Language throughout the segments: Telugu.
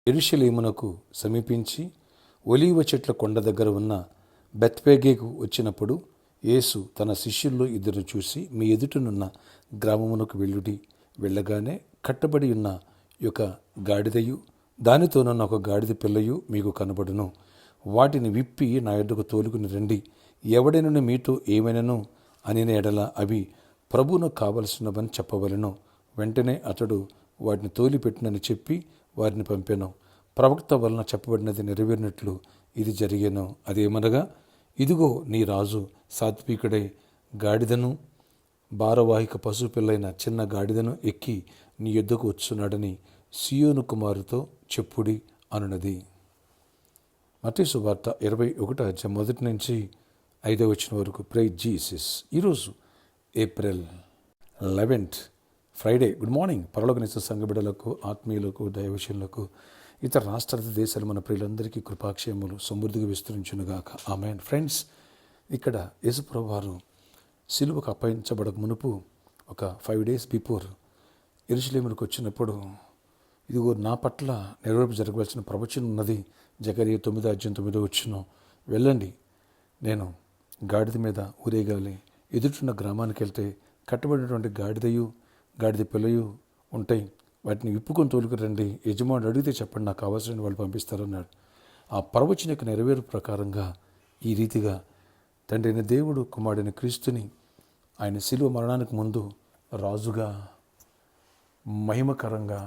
యెరూషలేమునకు సమీపించి ఒలీవ చెట్ల కొండ దగ్గర ఉన్న బెత్ఫగేకు వచ్చినప్పుడు యేసు తన శిష్యుల్లో ఇద్దరు చూసి, మీ ఎదుటనున్న గ్రామమునకు వెళ్ళగానే కట్టబడి ఉన్న ఒక గాడిదయు దానితోనున్న ఒక గాడిద పిల్లయు మీకు కనబడును. వాటిని విప్పి నా యొద్దకు తోలుకుని రండి. ఎవడైనా మీతో ఏమైనను అనిన ఎడల అవి ప్రభువును కావలసినవని చెప్పవలెను. వెంటనే అతడు వాటిని తోలిపెట్టునని చెప్పి వారిని పంపెను. ప్రవక్త వలన చెప్పబడినది నెరవేరినట్లు ఇది జరిగెను. అదేమనగా, ఇదిగో నీ రాజు సాత్వికుడై గాడిదను భారవాహిక పశువు పిల్లైన చిన్న గాడిదను ఎక్కి నీ యొద్దకు వచ్చున్నాడని సీయోను కుమారుతో చెప్పుడి అనున్నది. మత్తయి సువార్త 21 మొదటి నుంచి 5 వరకు. Praise Jesus. ఈరోజు ఏప్రిల్ 11 ఫ్రైడే. Good morning. పరలోకనిచ్చే సంఘ బిడ్డలకు, ఆత్మీయులకు, దైవశీలకు, ఇతర రాష్ట్ర దేశాలు మన ప్రియులందరికీ కృపాక్షేమములు సమృద్ధిగా విస్తరించునుగాక. ఆమేన్. ఫ్రెండ్స్, ఇక్కడ యేసుప్రభువు వారు సిలువకు అప్పగించబడక మునుపు ఒక 5 days బిఫోర్ యెరూషలేముకు వచ్చినప్పుడు, ఇదిగో నా పట్ల నెరవేర్పు జరగవలసిన ప్రవచనం ఉన్నది. జకరియా 9:9 వెళ్ళండి, నేను గాడిద మీద ఊరేగాలి. ఎదుటిన్న గ్రామానికి వెళ్తే కట్టబడినటువంటి గాడిదయు గాడిద పిల్లయు ఉంటాయి. వాటిని విప్పుకొని తోలుకు రండి. యజమానుడు అడిగితే చెప్పండి, నాకు కావాల్సిన వాళ్ళు పంపిస్తారన్నాడు. ఆ ప్రవచన యొక్క నెరవేరు ప్రకారంగా ఈ రీతిగా తండ్రి అయిన దేవుడు కుమారుడైన క్రీస్తుని ఆయన శిలువ మరణానికి ముందు రాజుగా మహిమకరంగా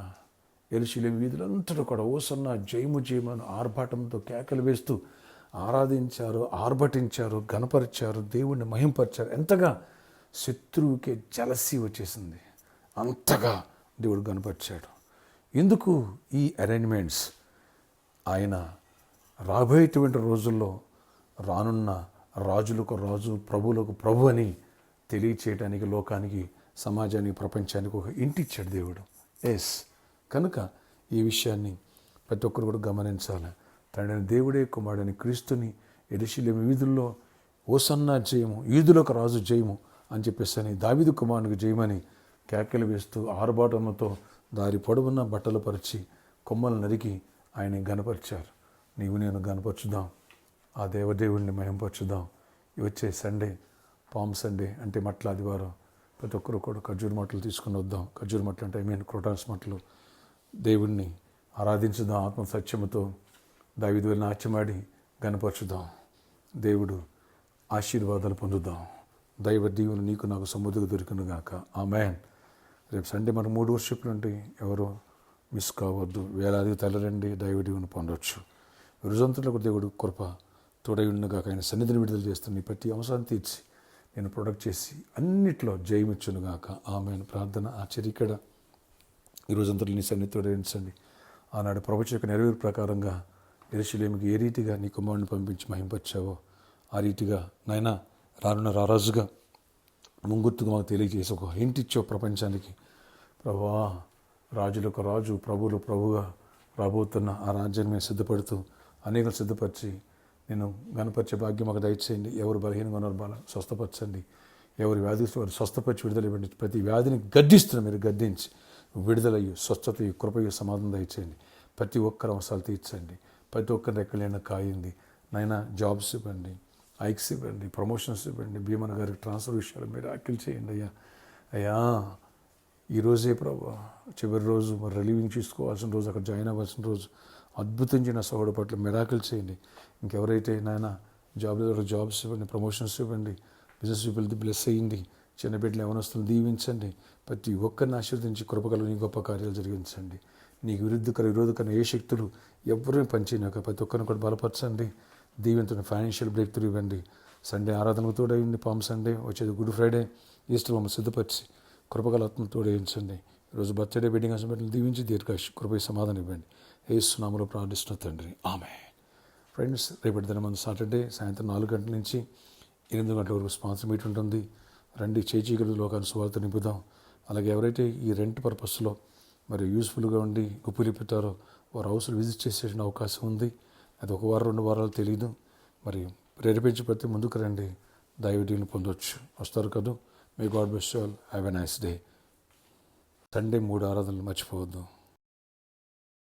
యెరూషలేము వీధులంతటా కూడా ఓసన్న జయము జయమను ఆర్భాటంతో కేకలు వేస్తూ ఆరాధించారు, ఆర్భటించారు, గణపరిచారు, దేవుణ్ణి మహింపరిచారు. ఎంతగా శత్రువుకే జలసి వచ్చేసింది, అంతగా దేవుడు గణపరిచాడు. ఎందుకు ఈ అరేంజ్మెంట్స్? ఆయన రాబోయేటువంటి రోజుల్లో రానున్న రాజులకు రాజు, ప్రభువులకు ప్రభు అని తెలియచేయడానికి లోకానికి, సమాజానికి, ప్రపంచానికి ఒక ఇంటిచ్చాడు దేవుడు. ఎస్, కనుక ఈ విషయాన్ని ప్రతి ఒక్కరు కూడా గమనించాలి. తండ్రి దేవుడే కుమారుడని క్రీస్తుని యెరూషలేము వీధుల్లో ఓసన్నా జయము, యూదులకు రాజు జయము అని చెప్పేసి దావీదు కుమారునికి జయమని కేకలు వేస్తూ ఆర్భాటముతో దారి పొడవున్న బట్టలు పరిచి కొమ్మలు నరికి ఆయన గనపరిచారు. నీవు నేను గనపరచుదాం, ఆ దేవదేవుడిని మహింపరచుదాం. వచ్చే సండే, పామ్ సండే అంటే మట్ల ఆదివారం, ప్రతి ఒక్కరు కూడా ఖర్జూర మట్టలు తీసుకుని వద్దాం. ఖర్జూర మట్టలు అంటే క్రోటాన్స్ మట్టలు. దేవుణ్ణి ఆరాధించుదాం, ఆత్మ సత్యముతో దావీదు వలన నాట్యమాడి గనపరచుదాం. దేవుడు ఆశీర్వాదాలు పొందుదాం. దైవ దీవులు నీకు నాకు సమృద్ధిగా దొరికినగాక. ఆమేన్. రేపు సండే మనకు 3 వర్షిప్లు ఉంటాయి. ఎవరు మిస్ కావద్దు. వేలాది తలరండి, దైవ దీవుని పొందవచ్చు. రోజంతలకు దేవుడు కృప తోడై ఉండగాక. ఆయన సన్నిధిని విడుదల చేస్తున్న ప్రతి అవసరాన్ని తీర్చి నేను ప్రొడక్ట్ చేసి అన్నిట్లో జయమిచ్చునుగాక. ఆమేన్. ప్రార్థన ఆచరికడ ఈ రోజంతలో నీ సన్నిధి తోడేయించండి. ఆనాడు ప్రవచన యొక్క నెరవేరు ప్రకారంగా యెరూషలేముకి ఏ రీతిగా నీ కుమారుని పంపించి మహింపరిచావో ఆ రీతిగా నాయన రానున్న రారాజుగా ముంగుర్తుగా మాకు తెలియజేసి ఒక హింట్ ఇచ్చావు ప్రపంచానికి. ప్రభువా, రాజులకు రాజు, ప్రభువులు ప్రభుగా రాబోతున్న ఆ రాజ్యాన్ని మేము సిద్ధపడుతూ అనేకలు సిద్ధపరిచి నేను గణపరిచే భాగ్యం మాకు దయచేయండి. ఎవరు బలహీనంగా ఉన్నారో స్వస్థపరచండి. ఎవరి వ్యాధిస్తూ వారు స్వస్థపరిచి విడుదల ఇవ్వండి. ప్రతి వ్యాధిని గద్దిస్తున్న మీరు గద్దించి విడుదలయ్యి స్వస్థతయు కృపయు సమాధానం దయచేయండి. ప్రతి ఒక్కరి అవసరాలు తీర్చండి. ప్రతి ఒక్కరి ఎక్కడైనా కాయింది నైనా జాబ్స్ ఇవ్వండి, ఐక్స్ ఇవ్వండి, ప్రమోషన్స్ ఇవ్వండి. భీమన్ గారికి ట్రాన్స్ఫర్ విషయాలు మీరు అక్కిల్ చేయండి. అయ్యా ఈరోజే ప్రభు చివరి రోజు, మరి రిలీవింగ్ చేసుకోవాల్సిన రోజు, అక్కడ జాయిన్ అవ్వాల్సిన రోజు. అద్భుతం చేయండి. సోదరుడు పట్ల మిరాకిల్ చేయండి. ఇంకెవరైతే నాయన జాబ్స్ ఇవ్వండి, ప్రమోషన్స్ ఇవ్వండి, బిజినెస్ పీపుల్ బ్లెస్ అయ్యింది. చిన్న బిడ్డలు యవనస్తులు దీవించండి. ప్రతి ఒక్కరిని ఆశీర్వదించి కృపగల నీ గొప్ప కార్యాలు జరిగించండి. నీకు విరోధకర ఏ శక్తులు ఎవరిని పనిచేయనాక ప్రతి ఒక్కరిని కూడా బలపరచండి. దీవెంతో ఫైనాన్షియల్ బ్రేక్ త్రూ ఇవ్వండి. సండే ఆరాధనకు తోడైంది. పామ్ సండే వచ్చేది, గుడ్ ఫ్రైడే, ఈస్టర్ మమ్మల్ని సిద్ధపరిచి కృపగల ఆత్మను తోడేయించండి. ఈరోజు బర్త్డే, వెడ్డింగ్ హాస్పిటల్ దీవించి దీర్ఘాయుష్ కృపై సమాధానం ఇవ్వండి. యేసు నామములో ప్రార్థిస్తున్న తండ్రి, ఆమేన్. ఫ్రెండ్స్, రేపటి దినం సాటర్డే సాయంత్రం 4 గంటల నుంచి 8 గంటల వరకు స్పాన్సర్ మీట్ ఉంటుంది. రండి, చేచీగల లోకాన్ని సువార్త నింపుదాం. అలాగే ఎవరైతే ఈ రెంట్ పర్పస్లో మరి యూస్ఫుల్గా ఉండి గుప్పిలిపుతారో వారు హౌస్లు విజిట్ చేసే అవకాశం ఉంది. అది 1 వారం 2 వారాలు తెలియదు. మరి ప్రేరేపించి ప్రతి ముందుకు రండి, దైవదీవుని పొందవచ్చు. వస్తారు కదా. May God bless you all. Have a nice day. Sunday 3 ఆరాధనలు మర్చిపోవద్దు.